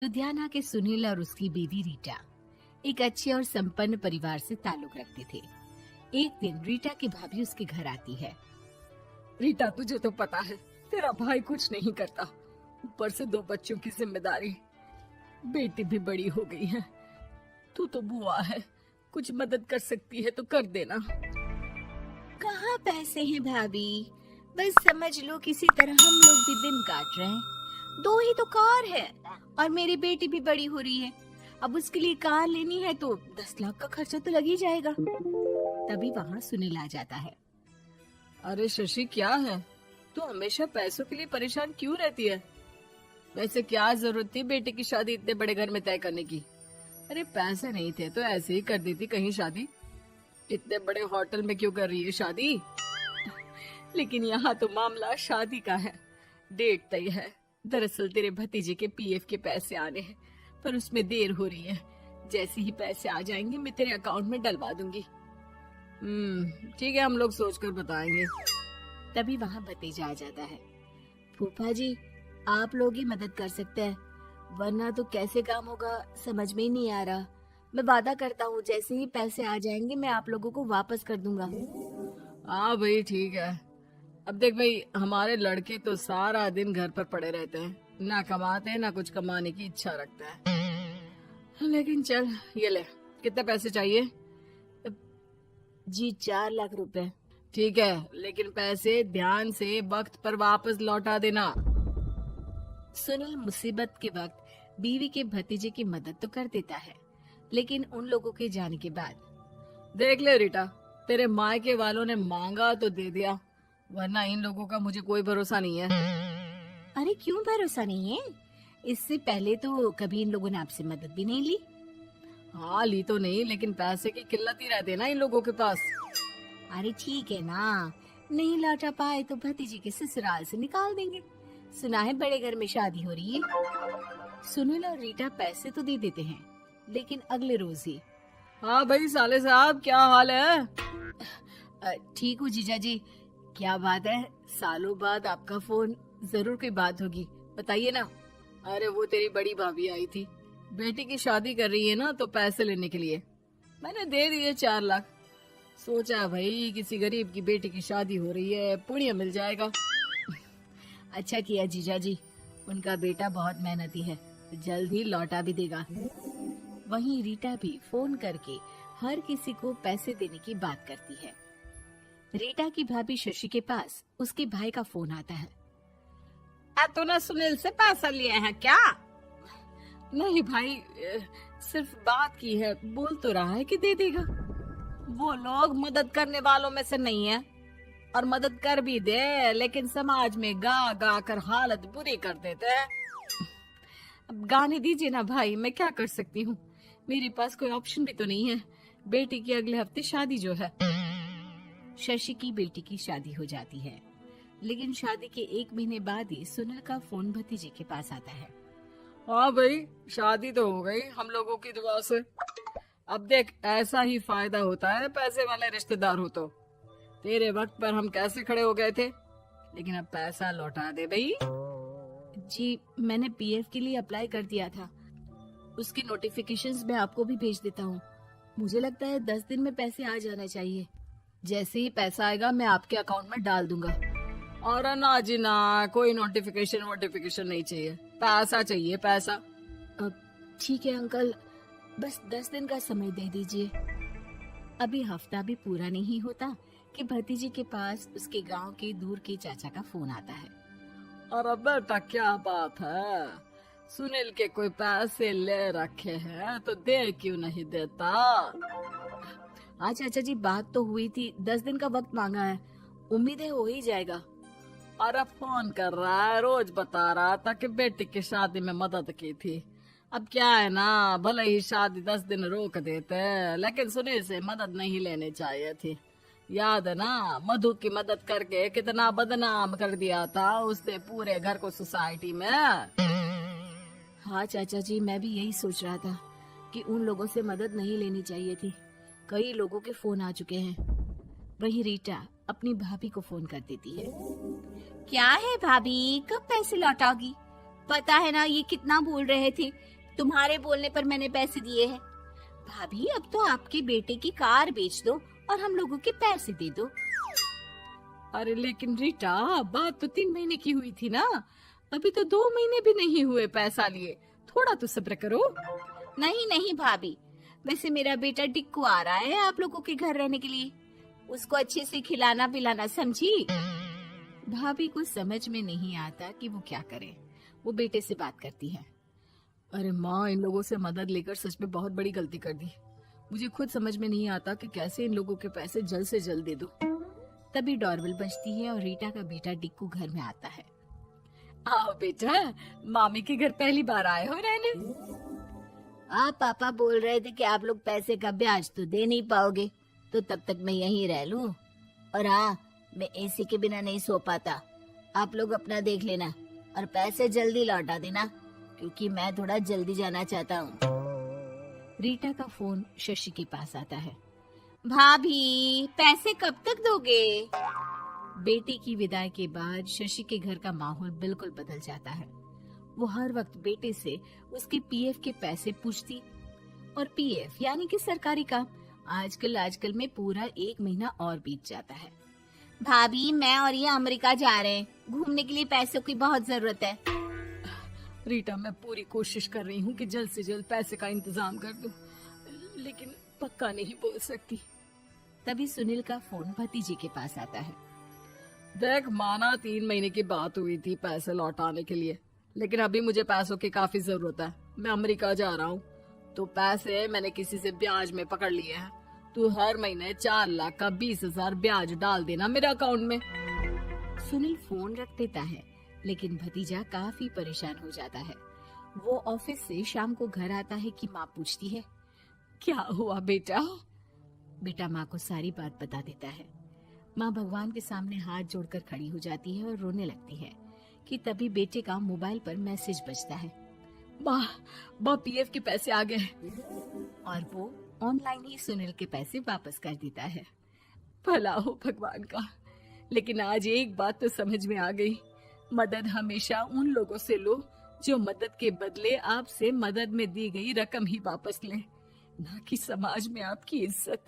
लुधियाना के सुनील और उसकी बीवी रीटा एक अच्छे और संपन्न परिवार से ताल्लुक रखते थे। एक दिन रीटा की भाभी उसके घर आती है। रीटा, तुझे तो पता है तेरा भाई कुछ नहीं करता, ऊपर से 2 बच्चों की जिम्मेदारी, बेटी भी बड़ी हो गई है। तू तो बुआ है, कुछ मदद कर सकती है तो कर देना। कहाँ पैसे हैं भाभी, बस समझ लो किसी तरह हम लोग भी दिन काट रहे हैं। 2 ही तो कार है और मेरी बेटी भी बड़ी हो रही है। अब उसके लिए कार लेनी है तो 10 लाख का खर्चा तो लग ही जाएगा। तभी वहाँ सुनील आ जाता है। अरे शशि, क्या है, तू हमेशा पैसों के लिए परेशान क्यों रहती है? वैसे क्या जरूरत थी बेटी की शादी इतने बड़े घर में तय करने की? अरे पैसे नहीं थे तो ऐसे ही कर देती कहीं शादी। इतने बड़े होटल में क्यों कर रही है शादी? लेकिन यहाँ तो मामला शादी का है, डेट तय है। दरअसल तेरे भतीजे के पीएफ के पैसे आने हैं, पर उसमें देर हो रही है। जैसे ही पैसे आ जाएंगे मैं तेरे अकाउंट में डलवा दूंगी। ठीक है, हम लोग सोचकर बताएंगे। तभी वहाँ भतीजा आ जाता है। फूफा जी, आप लोग ही मदद कर सकते हैं, वरना तो कैसे काम होगा समझ में ही नहीं आ रहा। मैं वादा करता हूँ जैसे ही पैसे आ जाएंगे मैं आप लोगों को वापस कर दूंगा। हाँ भाई, ठीक है। अब देख भाई, हमारे लड़के तो सारा दिन घर पर पड़े रहते हैं, ना कमाते हैं ना कुछ कमाने की इच्छा रखते हैं। लेकिन चल, ये ले, कितने पैसे चाहिए? जी 4 लाख रुपए। ठीक है, लेकिन पैसे ध्यान से वक्त पर वापस लौटा देना। सुनील मुसीबत के वक्त बीवी के भतीजे की मदद तो कर देता है, लेकिन उन लोगों के जाने के बाद देख ले रीटा, तेरे मायके वालों ने मांगा तो दे दिया, वरना इन लोगों का मुझे कोई भरोसा नहीं है। अरे क्यों भरोसा नहीं है? इससे पहले तो कभी इन लोगों ने आपसे मदद भी नहीं ली। हाँ, ली तो नहीं, लेकिन पैसे की किल्लत ही रहती है ना इन लोगों के पास। अरे ठीक है ना, नहीं लौटा पाए तो भतीजे के ससुराल से निकाल देंगे। सुना है बड़े घर में शादी हो रही है। सुनील और रीटा पैसे तो दे देते हैं, लेकिन अगले रोज ही। हाँ भाई साले साहब, क्या हाल है? ठीक हूँ जीजा जी। क्या बात है, सालों बाद आपका फोन, जरूर कोई बात होगी, बताइए ना। अरे वो तेरी बड़ी भाभी आई थी, बेटी की शादी कर रही है ना, तो पैसे लेने के लिए मैंने दे दिए 4 लाख। सोचा भाई किसी गरीब की बेटी की शादी हो रही है, पुण्य मिल जाएगा। अच्छा किया जीजा जी, उनका बेटा बहुत मेहनती है, जल्द ही लौटा भी देगा। वहीं रीटा भी फोन करके हर किसी को पैसे देने की बात करती है। रीटा की भाभी शशि के पास उसके भाई का फोन आता है। तूने सुनील से पैसा लिए हैं क्या? नहीं भाई, सिर्फ बात की है, बोल तो रहा है कि दे देगा। वो लोग मदद करने वालों में से नहीं है, और मदद कर भी दे लेकिन समाज में गा गा कर हालत बुरी कर देते हैं। अब गाने दीजिए ना भाई, मैं क्या कर सकती हूँ, मेरे पास कोई ऑप्शन भी तो नहीं है। बेटी की अगले हफ्ते शादी जो है। शशि की बेटी की शादी हो जाती है, लेकिन शादी के 1 महीने बाद ही सुनील का फोन भतीजे के पास आता है। हाँ भाई, शादी तो हो गई हम लोगों की दुआ से। अब देख, ऐसा ही फायदा होता है पैसे वाले रिश्तेदार हो तो। तेरे वक्त पर हम कैसे खड़े हो गए थे, लेकिन अब पैसा लौटा दे भाई। जी, मैंने पीएफ के लिए अप्लाई कर दिया था, उसकी नोटिफिकेशंस मैं आपको भी भेज देता हूँ। मुझे लगता है 10 दिन में पैसे आ जाना चाहिए। जैसे ही पैसा आएगा मैं आपके अकाउंट में डाल दूंगा। और ना जी ना, कोई नोटिफिकेशन नहीं चाहिए, पैसा चाहिए, पैसा। अब ठीक है अंकल, बस 10 दिन का समय दे दीजिए। अभी हफ्ता भी पूरा नहीं होता कि भतीजे के पास उसके गांव के दूर के चाचा का फोन आता है। अरे बेटा, क्या बात है, सुनील के कोई पैसे ले रखे हैं तो दे क्यों नहीं देता? हाँ चाचा जी, बात तो हुई थी, 10 दिन का वक्त मांगा है, उम्मीद है हो ही जाएगा। अरे फोन कर रहा है, रोज बता रहा था कि बेटी की शादी में मदद की थी। अब क्या है ना, भले ही शादी 10 दिन रोक देते, लेकिन सुनील से मदद नहीं लेनी चाहिए थी। याद है ना, मधु की मदद करके कितना बदनाम कर दिया था उसने पूरे घर को सोसाइटी में। हाँ चाचा जी, मैं भी यही सोच रहा था कि उन लोगों से मदद नहीं लेनी चाहिए थी। कई लोगों के फोन आ चुके हैं। वही रीटा अपनी भाभी को फोन कर देती है। क्या है भाभी, कब पैसे लौटाओगी? पता है ना ये कितना बोल रहे थे, तुम्हारे बोलने पर मैंने पैसे दिए हैं। भाभी अब तो आपके बेटे की कार बेच दो और हम लोगों के पैसे दे दो। अरे लेकिन रीटा, बात तो 3 महीने की हुई थी ना, अभी तो 2 महीने भी नहीं हुए पैसा लिए, थोड़ा तो सब्र करो। नहीं नहीं भाभी, वैसे मेरा बेटा टिक्कू आ रहा है आप लोगों के घर रहने के लिए, उसको अच्छे से खिलाना पिलाना, समझी? भाभी को समझ में नहीं आता कि वो क्या करे। वो बेटे से बात करती है। अरे माँ, इन लोगों से मदद लेकर सच में बहुत बड़ी गलती कर दी। मुझे खुद समझ में नहीं आता कि कैसे इन लोगों के पैसे जल्द से जल्द दे दूं। तभी डोरबेल बजती है और रीटा का बेटा टिक्कू घर में आता है। आओ बेटा, मामी के घर पहली बार आए हो रहने। आप पापा बोल रहे थे कि आप लोग पैसे का ब्याज तो दे नहीं पाओगे, तो तब तक मैं यहीं रह लूं। और हाँ, मैं एसी के बिना नहीं सो पाता। आप लोग अपना देख लेना और पैसे जल्दी लौटा देना, क्योंकि मैं थोड़ा जल्दी जाना चाहता हूँ। रीटा का फोन शशि के पास आता है। भाभी, पैसे कब तक दोगे? बेटी की विदाई के बाद शशि के घर का माहौल बिल्कुल बदल जाता है। वो हर वक्त बेटे से उसके पीएफ के पैसे पूछती, और पीएफ यानी कि सरकारी काम। आजकल में पूरा 1 महीना और बीत जाता है। भाभी, मैं और ये अमेरिका जा रहे हैं, घूमने के लिए पैसों की बहुत जरूरत है। रीटा, मैं पूरी कोशिश कर रही हूँ कि जल्द से जल्द पैसे का इंतजाम कर दूं, लेकिन पक्का नहीं बोल सकती। तभी सुनील का फोन भतीजे के पास आता है। देख माना 3 महीने की बात हुई थी पैसे लौटाने के लिए, लेकिन अभी मुझे पैसों की काफी जरूरत है। मैं अमेरिका जा रहा हूँ, तो पैसे मैंने किसी से ब्याज में पकड़ लिए हैं। तू हर महीने 4 लाख का 20,000 ब्याज डाल देना मेरे अकाउंट में। सुनील फोन रख देता है, लेकिन भतीजा काफी परेशान हो जाता है। वो ऑफिस से शाम को घर आता है कि माँ पूछती है, क्या हुआ बेटा? बेटा माँ को सारी बात बता देता है। माँ भगवान के सामने हाथ जोड़कर खड़ी हो जाती है और रोने लगती है कि तभी बेटे का मोबाइल पर मैसेज बजता है। माँ, पीएफ के पैसे आ गए। और वो ऑनलाइन ही सुनील के पैसे वापस कर देता है। भला हो भगवान का। लेकिन आज एक बात तो समझ में आ गई, मदद हमेशा उन लोगों से लो जो मदद के बदले आपसे मदद में दी गई रकम ही वापस लें, ना कि समाज में आपकी इज्जत।